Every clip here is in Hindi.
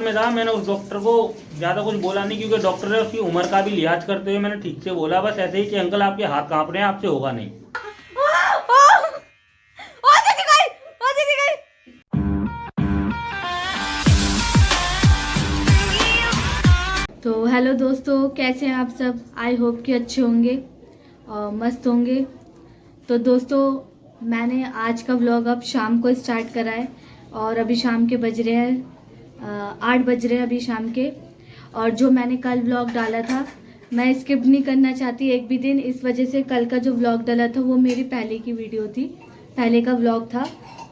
में था मैंने उस डॉक्टर को ज़्यादा कुछ बोला नहीं, क्योंकि डॉक्टर ने उसकी उम्र का भी लिहाज करते हुए मैंने ठीक से बोला बस ऐसे ही कि अंकल आपके हाथ कांप रहे हैं, आपसे होगा नहीं। तो हेलो दोस्तों, कैसे हैं आप सब। आई होप कि अच्छे होंगे और मस्त होंगे। तो दोस्तों, मैंने आज का व्लॉग अब शाम को स्टार्ट करा है और अभी शाम के बज रहे हैं 8 बज रहे हैं अभी शाम के। और जो मैंने कल व्लॉग डाला था मैं स्किप नहीं करना चाहती एक भी दिन, इस वजह से कल का जो व्लॉग डाला था वो मेरी पहले की वीडियो थी, पहले का व्लॉग था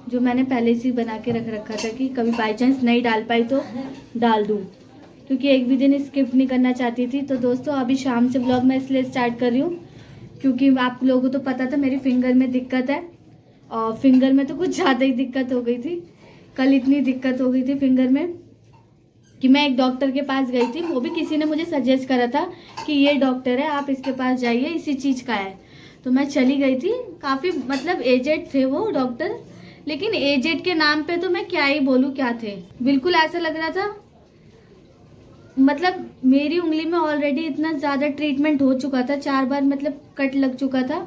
जो मैंने पहले से बना के रख रखा था कि कभी बाई चांस नहीं डाल पाई तो डाल दूँ, क्योंकि एक भी दिन स्किप नहीं करना चाहती थी। तो दोस्तों, अभी शाम से व्लॉग मैं इसलिए स्टार्ट कर रही हूँ क्योंकि आप लोगों को तो पता था मेरी फिंगर में दिक्कत है, और फिंगर में तो कुछ ज़्यादा ही दिक्कत हो गई थी। कल इतनी दिक्कत हो गई थी फिंगर में कि मैं एक डॉक्टर के पास गई थी, वो भी किसी ने मुझे सजेस्ट करा था कि ये डॉक्टर है आप इसके पास जाइए, इसी चीज़ का है। तो मैं चली गई थी, काफ़ी मतलब एजेड थे वो डॉक्टर, लेकिन एजेड के नाम पे तो मैं क्या ही बोलूँ क्या थे, बिल्कुल ऐसा लग रहा था मतलब मेरी उंगली में ऑलरेडी इतना ज़्यादा ट्रीटमेंट हो चुका था, 4 बार मतलब कट लग चुका था,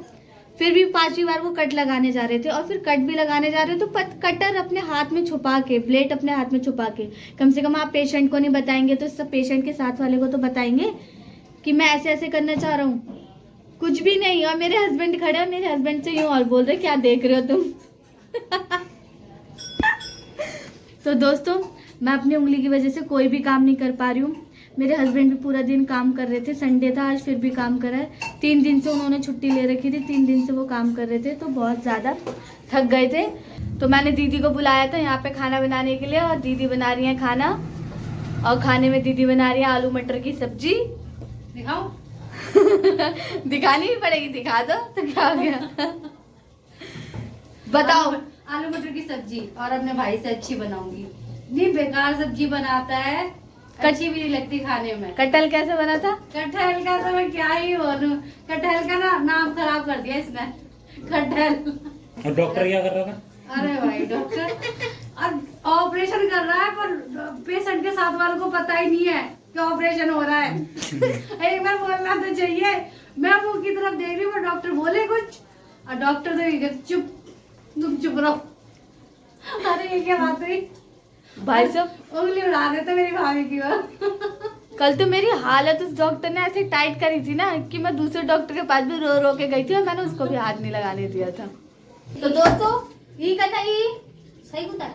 फिर भी 5वीं बार वो कट लगाने जा रहे थे। और फिर कट भी लगाने जा रहे तो कटर अपने हाथ में छुपा के, ब्लेड अपने हाथ में छुपा के, कम से कम आप पेशेंट को नहीं बताएंगे तो सब पेशेंट के साथ वाले को तो बताएंगे कि मैं ऐसे ऐसे करना चाह रहा हूँ। कुछ भी नहीं। और मेरे हस्बैंड खड़े हैं, मेरे हस्बैंड से यूँ और बोल रहे क्या देख रहे हो तुम। तो दोस्तों, मैं अपनी उंगली की वजह से कोई भी काम नहीं कर पा रही हूँ। मेरे हस्बैंड भी पूरा दिन काम कर रहे थे, संडे था आज, फिर भी काम कर रहा है। 3 दिन से उन्होंने छुट्टी ले रखी थी, 3 दिन से वो काम कर रहे थे, तो बहुत ज़्यादा थक गए थे। तो मैंने दीदी को बुलाया था यहाँ पे खाना बनाने के लिए, और दीदी बना रही है खाना, और खाने में दीदी बना रही है आलू मटर की सब्जी। दिखाओ। दिखानी भी पड़ेगी, दिखा दो तो क्या हो गया। बताओ। आलू मटर की सब्जी, और अपने भाई से अच्छी बनाऊंगी। नहीं, बेकार सब्जी बनाता है, अच्छी भी नहीं लगती खाने में। कटहल कैसे बना था? कटहल का तो मैं क्या ही बोलूं, कटहल का ना नाम खराब कर दिया इसने, कटहल। और डॉक्टर क्या कर रहा था? अरे भाई, डॉक्टर और ऑपरेशन कर रहा है, पर पेशेंट के साथ वालों को पता ही नहीं है कि ऑपरेशन हो रहा है। एक बार बोलना तो चाहिए। मैं मुंह की तरफ देख रही हूँ, डॉक्टर बोले कुछ और डॉक्टर तो चुप, तुम चुप रहो। अरे ये क्या बात हुई भाई साहब, उंगली उड़ा देते मेरी भाभी की वो। कल तो मेरी हालत उस डॉक्टर ने ऐसे टाइट करी थी ना कि मैं दूसरे डॉक्टर के पास भी रो रो के गई थी, और मैंने उसको भी हाथ नहीं लगाने दिया था। तो दोस्तों, ये करना ही सही होता है,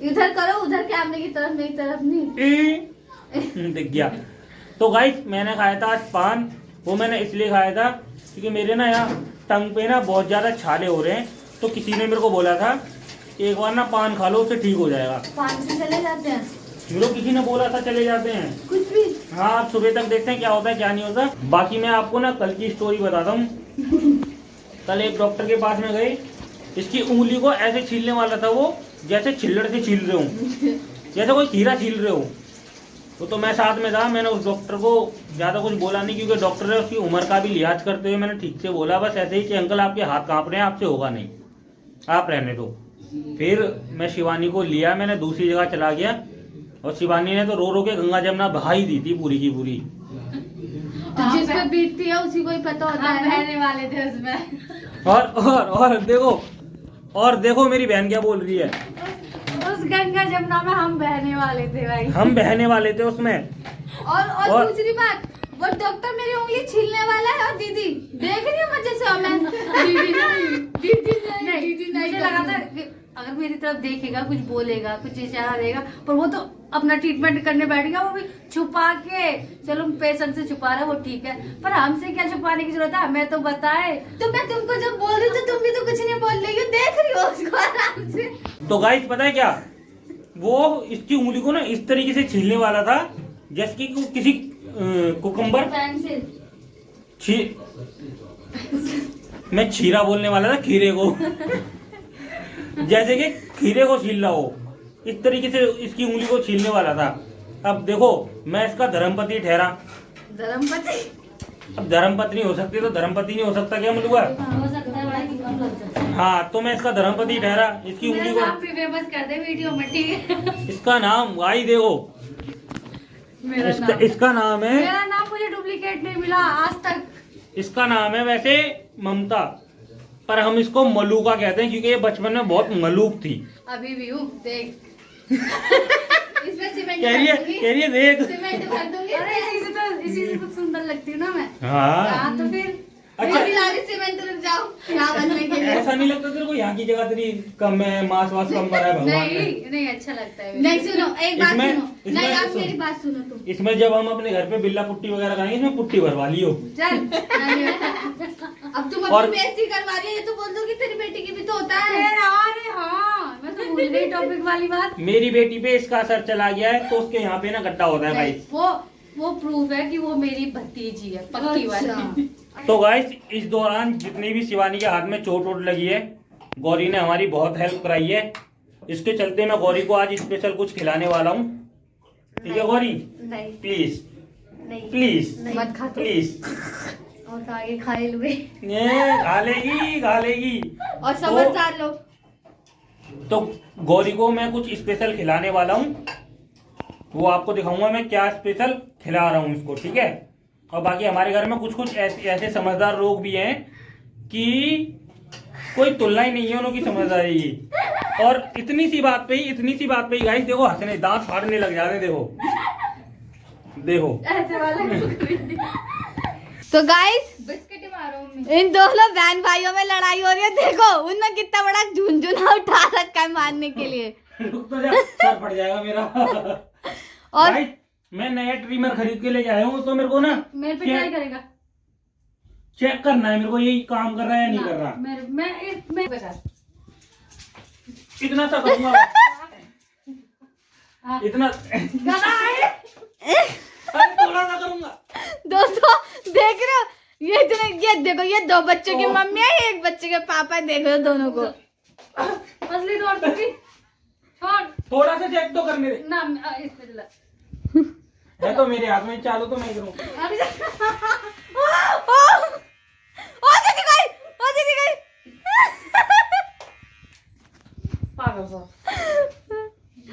इधर करो, उधर कैमरे की तरफ, मेरी तरफ नहीं। दिख गया। तो गाइस, मैंने खाया था आज पान। वो मैंने इसलिए खाया था क्योंकि मेरे ना यहाँ टंग पे ना बहुत ज्यादा छाले हो रहे हैं, तो किसी ने मेरे को बोला था एक बार ना पान खा लो, उससे ठीक हो जाएगा। पान से चले जाते हैं, मेरे को किसी ने बोला था चले जाते हैं कुछ भी। हाँ, आप सुबह तक देखते हैं क्या होता है क्या नहीं होता। बाकी मैं आपको ना कल की स्टोरी बताता हूँ। कल एक डॉक्टर के पास में गए, इसकी उंगली को ऐसे छीलने वाला था वो, जैसे छिल्लड़ से छील रहे हो, जैसे कोई खीरा छील रहे हो। तो मैं साथ में था, मैंने उस डॉक्टर को ज्यादा कुछ बोला नहीं, क्योंकि डॉक्टर ने उसकी उम्र का भी लिहाज करते हुए मैंने ठीक से बोला बस ऐसे ही कि अंकल आपके हाथ कांप रहे हैं, आपसे होगा नहीं, आप रहने दो। फिर मैं शिवानी को लिया, मैंने दूसरी जगह चला गया, और शिवानी ने तो रो रो के गंगा जमुना बहाई दी थी पूरी की पूरी। तो जिस पे बीतती है उसी को ही पता होता है। बहने वाले थे उसमें। और देखो मेरी बहन क्या बोल रही है। उस गंगा जमुना में हम बहने वाले थे भाई, हम बहने वाले थे उसमें। और दूसरी बात, वो डॉक्टर मेरी उंगली छीलने वाला है, और दीदी देख रही हूँ मुझे से, मैं दीदी नहीं मुझे लगा था कि अगर मेरी तरफ देखेगा, कुछ बोलेगा, कुछ इशारा देगा, पर वो तो अपना ट्रीटमेंट करने बैठ गया, वो भी छुपा के। चलो पेशेंट से छुपा रहा है वो ठीक है, पर हमसे क्या छुपाने की जरूरत है, हमें तो बताए। तो मैं तुमको जब बोल रही हूँ तो तुम भी तो कुछ नहीं बोल रही हो, देख रही हो उसको आराम से। तो गाइस पता है क्या, वो इसकी उंगली को ना इस तरीके से छीलने वाला था जैसे कि किसी कुकुम्बर मैं खीरा बोलने वाला था, खीरे को। जैसे कि खीरे को छील रहा हो, इस तरीके से इसकी उंगली को छीलने वाला था। अब देखो, मैं इसका धर्मपति ठहरा। धर्मपति? अब धर्मपत्नी हो सकती है तो धर्मपति नहीं हो सकता क्या मुझे? हो सकता है भाई। हाँ तो मैं इसका धर्मपति ठहरा, इसकी उंगली मेरा को नाम भी फेमस कर दे वीडियो में, ठीक है? इसका नाम भाई देखो, इसका नाम है, मेरा नाम मुझे डुप्लीकेट नहीं मिला आज तक। इसका नाम है वैसे ममता, पर हम इसको मलूका कहते हैं क्योंकि ये बचपन में बहुत मलूक थी। अभी भी हूँ, देख। इसमें सीमेंट कह रही है देख। सीमेंट भर दूंगी। अरे इसी से तो सुंदर लगती हूँ ना मैं। हाँ तो फिर अच्छा, सीमेंट रुक जाओ यहाँ बनने के लिए। ऐसा नहीं लगता तेरे को यहाँ की जगह तेरी कम है, मांस वास कम करा है भगवान ने? नहीं अच्छा लगता है। नहीं सुनो, एक बात सुनो। नहीं आप मेरी बात सुनो तुम। इसमें जब हम अपने घर पे बिल्ला पुट्टी वगैरह खाएंगे इसमें पुट्टी भरवा लियो। चल अब तुम अपनी बेइज्जती करवा रही है, ये तो बोल दो कि तेरी बेटी की भी तो होता है। अरे हाँ मैं तो भूल गई टॉपिक वाली बात। मेरी बेटी पे इसका असर चला गया है तो उसके यहाँ पे ना गड्ढा होता है भाई। वो प्रूफ है कि वो मेरी भतीजी है, पक्की वाली। तो गाइस इस दौरान जितनी भी शिवानी के हाथ में चोट वोट लगी है, गौरी ने हमारी बहुत हेल्प कराई है। इसके चलते मैं गौरी को आज स्पेशल कुछ खिलाने वाला हूँ, ठीक है गौरी? नहीं प्लीज नहीं प्लीज मत खा तो। प्लीज। और तो आगे खा लूंगी। खा लेगी और समझदार लोग। तो गौरी को मैं कुछ स्पेशल खिलाने वाला हूँ, वो आपको दिखाऊंगा मैं क्या स्पेशल खिला रहा हूँ इसको, ठीक है? और बाकी हमारे घर में कुछ कुछ ऐसे समझदार लोग भी हैं कि कोई तुलना ही नहीं है उनकी समझदारी की। और इतनी सी बात पे ही गाइस देखो हंसने, दांत फाड़ने लग जाते हैं। देखो ऐसे वाले। तो गाइस बिस्किट मारो इन दोनों बहन भाइयों में लड़ाई हो रही है। देखो उनमें कितना बड़ा झुंझुना उठा रखा है मारने के लिए। रुक तो जा, सर फट जाएगा मेरा। और भाई मैं नया ट्रिमर खरीद के ले आया हूँ तो मेरे को ना मेरे पे ट्राई करेगा, चेक करना है मेरे को यही काम कर रहा है या नहीं कर रहा। मैं इतना सा करूंगा इतना अरे थोड़ा सा करूंगा। दोस्तों देख रहे हो ये देखो, ये दो बच्चों की मम्मी है, एक बच्चे के पापा है, देख रहे हो दोनों को। मछली तोड़ दूंगी, छोड़। थोड़ा सा चेक तो करने दे ना इस पे चला है तो मेरे हाथ में चालू तो मैं करूँ। दीदी गई। पागल सा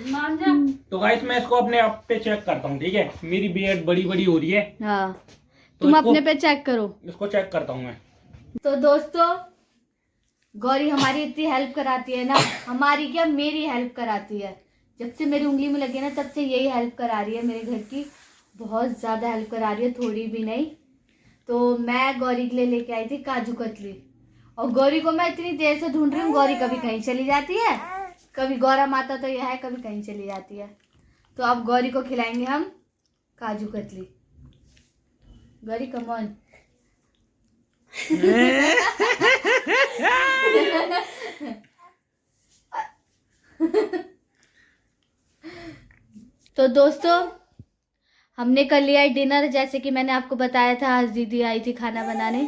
मान जा। तो गाइस मैं इसको अपने आप पे चेक करता हूँ, ठीक है? मेरी बीएड बड़ी बड़ी हो रही है। हाँ तो तुम अपने पे चेक करो। इसको चेक करता हूँ मैं। तो दोस्तों गौरी हमारी इतनी हेल्प कराती है ना, हमारी क्या मेरी हेल्प कराती है। जब से मेरी उंगली में लगी ना तब से यही हेल्प करा रही है मेरे घर की, बहुत ज़्यादा हेल्प करा रही है, थोड़ी भी नहीं। तो मैं गौरी के लिए लेके आई थी काजू कतली, और गौरी को मैं इतनी देर से ढूंढ रही हूँ। गौरी कभी कहीं चली जाती है, कभी गौरा माता तो यह है, कभी कहीं चली जाती है। तो अब गौरी को खिलाएंगे हम काजू कतली। Gauri come on. तो दोस्तों हमने कर लिया है डिनर। जैसे कि मैंने आपको बताया था आज दीदी आई थी खाना बनाने,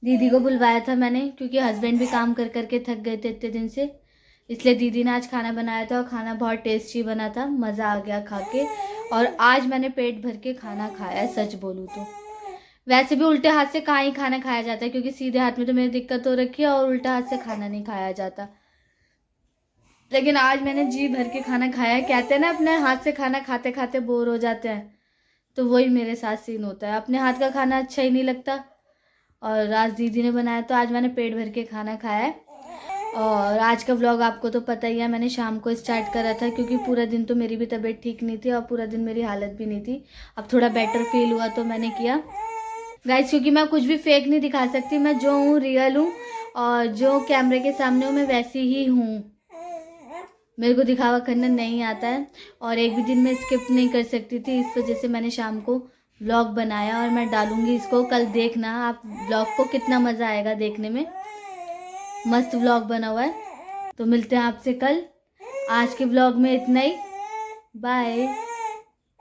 दीदी को बुलवाया था मैंने क्योंकि हस्बैंड भी काम कर करके थक गए थे इतने दिन से, इसलिए दीदी ने आज खाना बनाया था और खाना बहुत टेस्टी बना था, मज़ा आ गया खा के। और आज मैंने पेट भर के खाना खाया है, सच बोलूँ तो। वैसे भी उल्टे हाथ से कहाँ ही खाना खाया जाता है, क्योंकि सीधे हाथ में तो मेरी दिक्कत हो रखी है और उल्टा हाथ से खाना नहीं खाया जाता। लेकिन आज मैंने जी भर के खाना खाया है। कहते हैं ना अपने हाथ से खाना खाते खाते बोर हो जाते हैं, तो वही मेरे साथ सीन होता है। अपने हाथ का खाना अच्छा ही नहीं लगता। और आज दीदी ने बनाया तो आज मैंने पेट भर के खाना खाया है। और आज का व्लॉग आपको तो पता ही है, मैंने शाम को स्टार्ट करा था क्योंकि पूरा दिन तो मेरी भी तबीयत ठीक नहीं थी और पूरा दिन मेरी हालत भी नहीं थी। अब थोड़ा बेटर फील हुआ तो मैंने किया गाइस, क्योंकि मैं कुछ भी फेक नहीं दिखा सकती। मैं जो हूँ रियल हूँ, और जो कैमरे के सामने हूँ मैं वैसी ही हूँ। मेरे को दिखावा करना नहीं आता है और एक भी दिन मैं स्किप नहीं कर सकती थी। इस वजह से मैंने शाम को व्लॉग बनाया और मैं डालूंगी इसको। कल देखना आप व्लॉग को, कितना मज़ा आएगा देखने में। मस्त व्लॉग बना हुआ है। तो मिलते हैं आपसे कल। आज के व्लॉग में इतना ही, बाय।